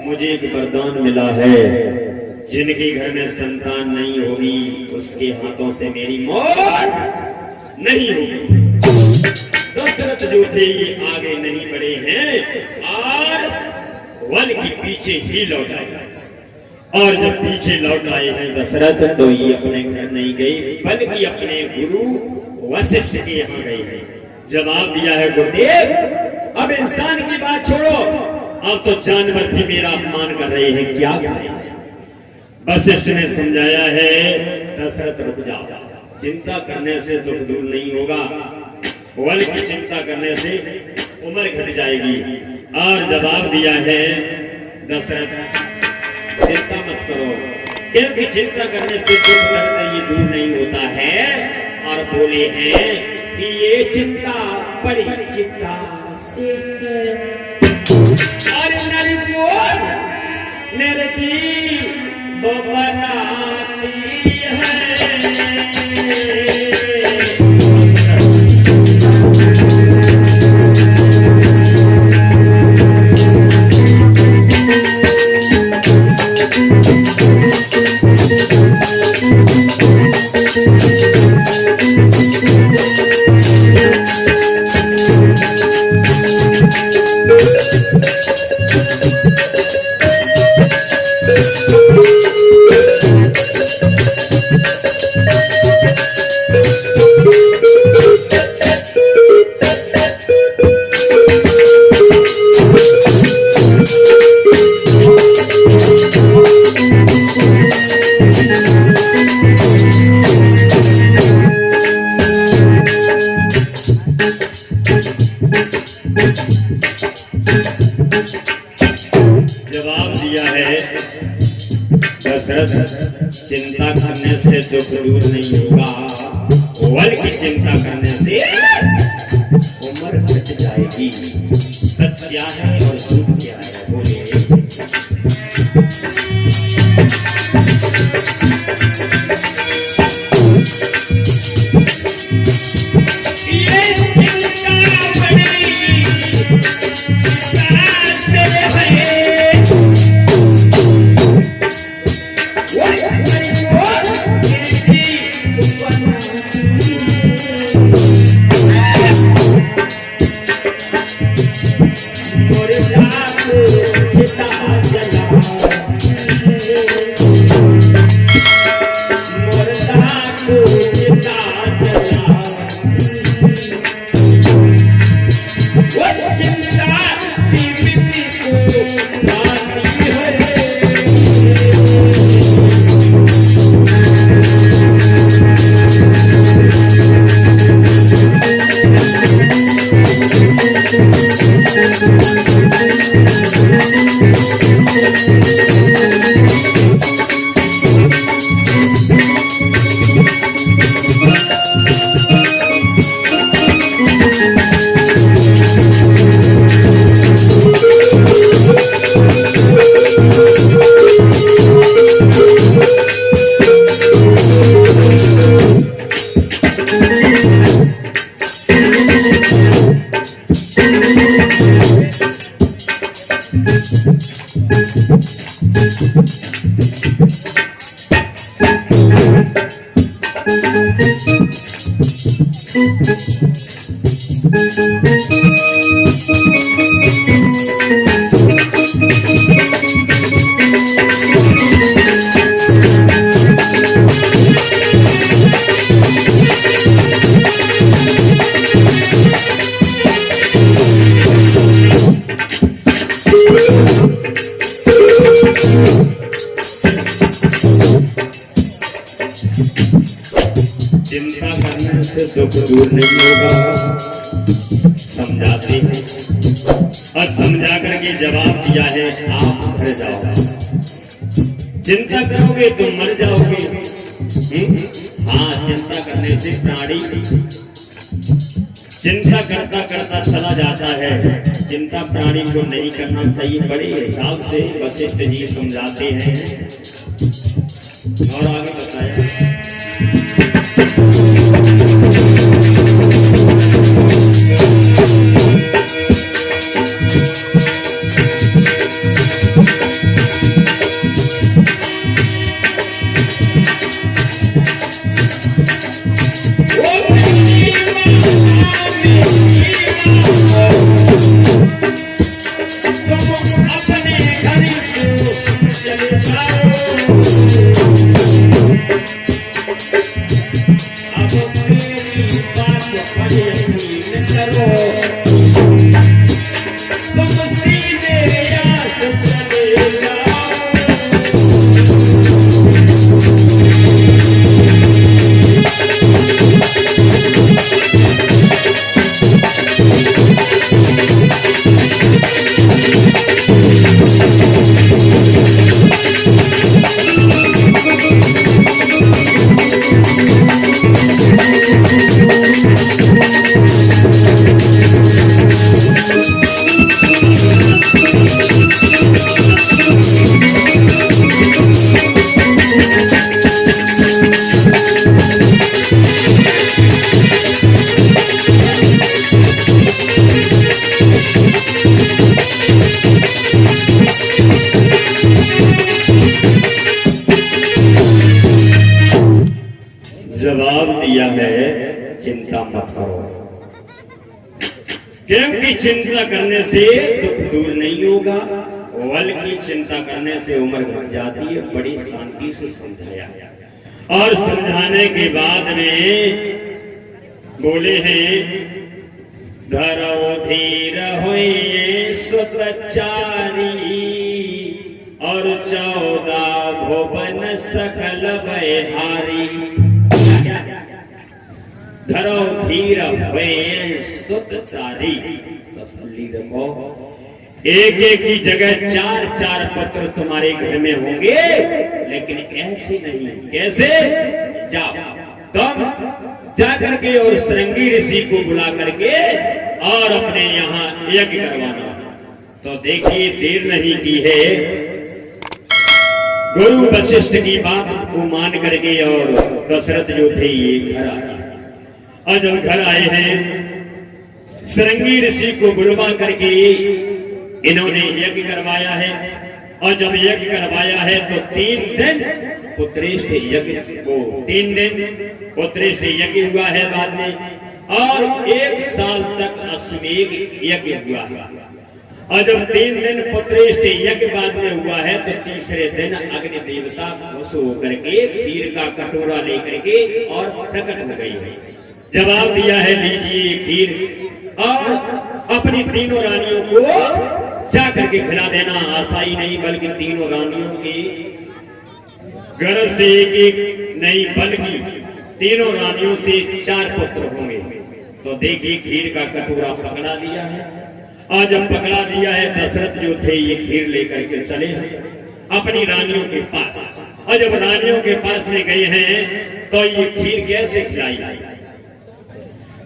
मुझे एक वरदान मिला है, जिनके घर में संतान नहीं होगी उसके हाथों से मेरी मौत नहीं होगी। दशरथ जो थे ये आगे नहीं बढ़े हैं और वन के पीछे ही लौट आए, और जब पीछे लौट आए हैं दशरथ तो ये अपने घर नहीं गए बल्कि अपने गुरु वशिष्ठ के यहाँ गए हैं। जवाब दिया है गुरुदेव अब इंसान की बात छोड़ो, अब तो जानवर भी मेरा अपमान कर रहे हैं, क्या करें। वशिष्ठ ने समझाया है दशरथ रुक जाओ, चिंता करने से दुख दूर नहीं होगा, वन की चिंता करने से उम्र घट जाएगी। और जवाब दिया है दशरथ चिंता मत करो, क्योंकि चिंता करने से दुख दर्द ये दूर नहीं होता है। और बोले हैं कि ये चिंता बड़ी चिंता से है और नरती वो बनाती है। जवाब दिया है दशरथ चिंता करने से दुख दूर नहीं होगा, वन की चिंता करने से उम्र घट जाएगी। सच क्या है और झूठ क्या है बोले। दुख दूर नहीं होगा। समझाते हैं और समझा करके जवाब दिया है, आप मर जाओ, चिंता करोगे तो मर जाओगे। हाँ, चिंता करने से प्राणी चिंता करता करता चला जाता है। चिंता प्राणी को नहीं करना चाहिए। बड़े हिसाब से वशिष्ठ जी समझाते हैं और आगे बताया। जवाब दिया है, चिंता मत करो, क्योंकि चिंता करने से दुख दूर नहीं होगा, बल्कि चिंता करने से उम्र घट जाती है। बड़ी शांति से समझाया और समझाने के बाद में बोले हैं, धरो धीर होइए सुतचारी और 14 भुवन सकल बहारी। धरो धीर हुए सुतचारी, तसल्ली रखो, एक एक की जगह 4-4 पुत्र तुम्हारे घर में होंगे, लेकिन ऐसे नहीं। कैसे? जाओ तुम जा करके और श्रृंगी ऋषि को बुला करके और अपने यहाँ यज्ञ करवाना। तो देखिए, देर नहीं की है, गुरु वशिष्ठ की बात को मान करके और दशरथ जो थे ये घर आए। और जब घर आए हैं, श्रृंगी ऋषि को बुलवा करके इन्होंने यज्ञ करवाया है। और जब यज्ञ करवाया है तो 3 दिन पुत्रेष्ठ यज्ञ को 3 दिन पुत्रेष्ठ यज्ञ हुआ है बाद में, और 1 साल तक अश्वमेध यज्ञ हुआ है। और जब 3 दिन पुत्रेष्ठ यज्ञ बाद में हुआ है तो तीसरे दिन अग्नि देवता खुश होकर के खीर का कटोरा लेकर के और प्रकट हो गई है। जवाब दिया है, लीजिए खीर और अपनी तीनों रानियों को जा करके खिला देना। आशा ही नहीं, बल्कि तीनों रानियों की गर्भ से एक नहीं, बल्कि तीनों रानियों से 4 पुत्र होंगे। तो देखिए, खीर का कटोरा पकड़ा दिया है। और जब पकड़ा दिया है, दशरथ जो थे ये खीर लेकर के चले हैं अपनी रानियों के पास। और जब रानियों के पास में गए हैं तो ये खीर कैसे खिलाई?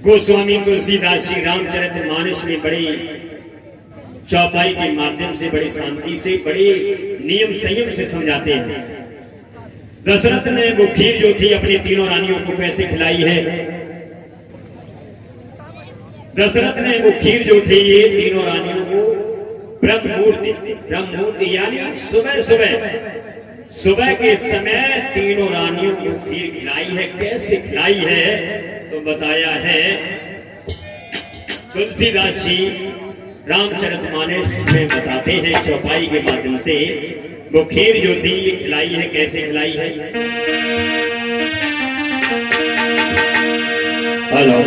गोस्वामी तुलसीदास जी रामचरितमानस में बड़ी चौपाई के माध्यम से, बड़ी शांति से, बड़े नियम संयम से समझाते हैं। दशरथ ने वो खीर जो थी अपनी तीनों रानियों को कैसे खिलाई है? दशरथ ने वो खीर जो थी ये तीनों रानियों को ब्रह्ममुहूर्त यानी सुबह के समय तीनों रानियों को खीर खिलाई है। कैसे खिलाई है? तो बताया है तुलसीदास जी रामचरितमानस में बताते हैं चौपाई के माध्यम से। वो खीर जो थी ये खिलाई है, कैसे खिलाई है? हेलो,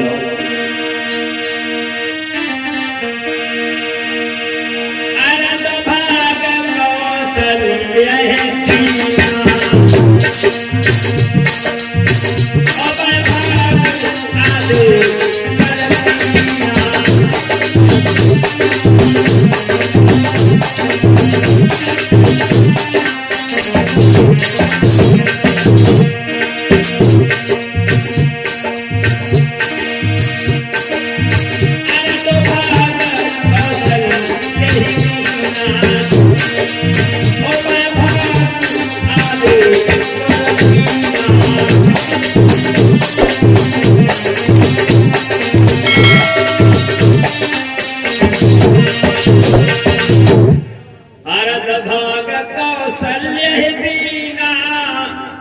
भाग कौशल्य दीना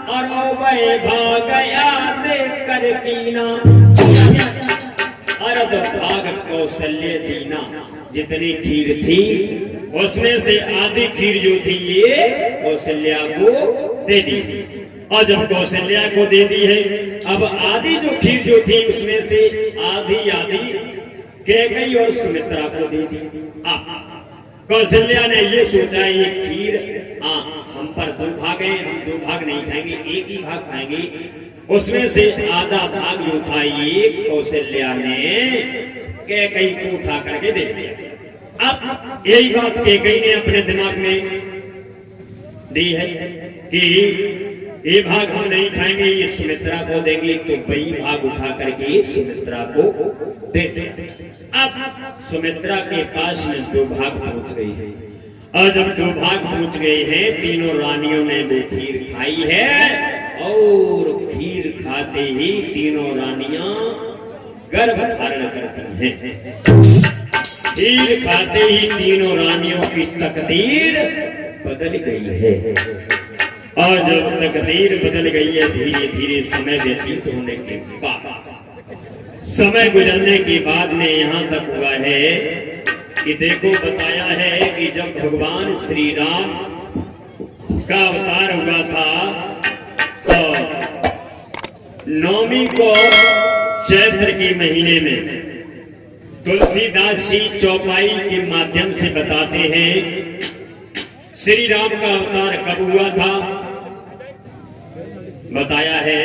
और भाग याद कर कीना। अरद भाग कौशल्य दीना, जितनी खीर थी उसमें से आधी खीर जो थी ये कौशल्या को दे दी, और जब कौशल्या को दे दी है, अब आधी जो खीर जो थी उसमें से आधी आधी कैकेयी और सुमित्रा को दे दी। कौशल्या ने ये सोचा ये खीर हम पर दो भाग है, हम दो भाग नहीं खाएंगे, एक ही भाग खाएंगे। उसमें से आधा भाग जो था ये कौशल्या ने कैकेयी को उठा करके दे दिया। अब यही बात कैकेयी ने अपने दिमाग में दी है कि ये भाग हम नहीं खाएंगे, ये सुमित्रा को देंगे, तो वही भाग उठा करके सुमित्रा को दे दिया। अब सुमित्रा के पास में दो भाग पहुंच गई है, और जब दो भाग पहुंच गए हैं, तीनों रानियों ने वो खीर खाई है, और खीर खाते ही तीनों रानियां गर्भ धारण करती हैं। खीर खाते ही तीनों रानियों की तकदीर बदल गई है, और जब तकदीर बदल गई है, धीरे धीरे समय व्यतीत होने के बाद, समय गुजरने के बाद में यहाँ तक हुआ है कि देखो बताया है कि जब भगवान श्री राम का अवतार हुआ था, तो नवमी को चैत्र के महीने में तुलसीदास जी चौपाई के माध्यम से बताते हैं श्री राम का अवतार कब हुआ था। बताया है